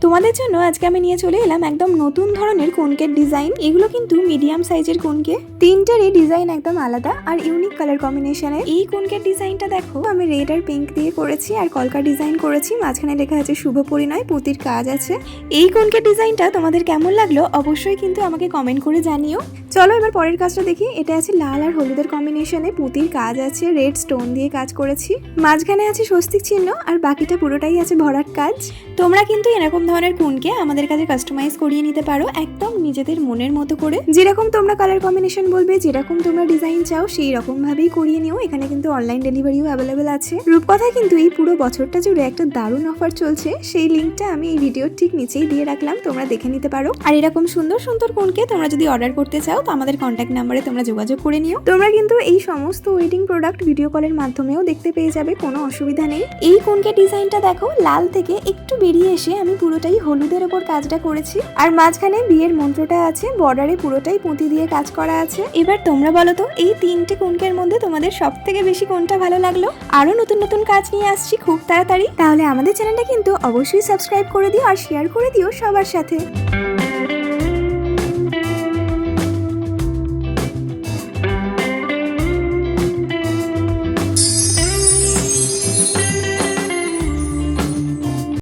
তোমাদের জন্য আজকে আমি নিয়ে চলে এলাম একদম নতুন ধরনের কোনকের ডিজাইন। এগুলো কিন্তু মিডিয়াম সাইজের কোনকে, তিনটারই ডিজাইন একদম আলাদা আর ইউনিক কালার কম্বিনেশনের। এই কোনকের ডিজাইনটা দেখো, আমি রেড আর পিঙ্ক দিয়ে করেছি আর কলকা ডিজাইন করেছি, মাঝখানে লেখা আছে শুভ পরিণয়, পুঁতির কাজ আছে। এই কোনকের ডিজাইনটা তোমাদের কেমন লাগলো অবশ্যই কিন্তু আমাকে কমেন্ট করে জানিও। চলো এবার পরের কাজটা দেখি। এটা আছে লাল আর হলুদের কম্বিনেশনে, পুঁতির কাজ আছে, রেড স্টোন দিয়ে কাজ করেছি, মাঝখানে আছে স্বস্তিক চিহ্ন আর বাকিটা পুরোটাই আছে ভরাট কাজ। তোমরা কিন্তু এরকম ধরনের কোনকে আমাদের কাছে কাস্টমাইজ করিয়ে নিতে পারো একদম নিজেদের মনের মতো করে। যেরকম তোমরা কালার কম্বিনেশন বলবে, যেরকম তোমরা ডিজাইন চাও সেই রকম ভাবেই করিয়ে নিও। এখানে কিন্তু অনলাইন ডেলিভারিও অ্যাভেলেবেল আছে। রূপকথায় কিন্তু এই পুরো বছরটা জুড়ে একটা দারুণ অফার চলছে, সেই লিঙ্কটা আমি এই ভিডিওর ঠিক নিচেই দিয়ে রাখলাম, তোমরা দেখে নিতে পারো। আর এরকম সুন্দর সুন্দর কোনকে তোমরা যদি অর্ডার করতে চাও তো আমাদের কন্ট্যাক্ট নাম্বারে তোমরা যোগাযোগ করে নিও। তোমরা কিন্তু এই সমস্ত ওয়েডিং প্রোডাক্ট ভিডিও কলের মাধ্যমেও দেখতে পেয়ে যাবে, কোনো অসুবিধা নেই। এই কোনকে ডিজাইনটা দেখো, লাল থেকে একটু বেরিয়ে এসে আমি পুরোটাই হলুদের ওপর কাজটা করেছি আর মাঝখানে বিয়ের মন্ত্রটা আছে, বর্ডারে পুরোটাই পুঁতি দিয়ে কাজ করা আছে। এবার তোমরা বলো তো এই তিনটে কোনকের মধ্যে তোমাদের সব থেকে বেশি কোনটা ভালো লাগলো? আরো নতুন নতুন কাজ নিয়ে আসছি খুব তাড়াতাড়ি, তাহলে আমাদের চ্যানেলটা কিন্তু অবশ্যই সাবস্ক্রাইব করে দিও আর শেয়ার করে দিও সবার সাথে।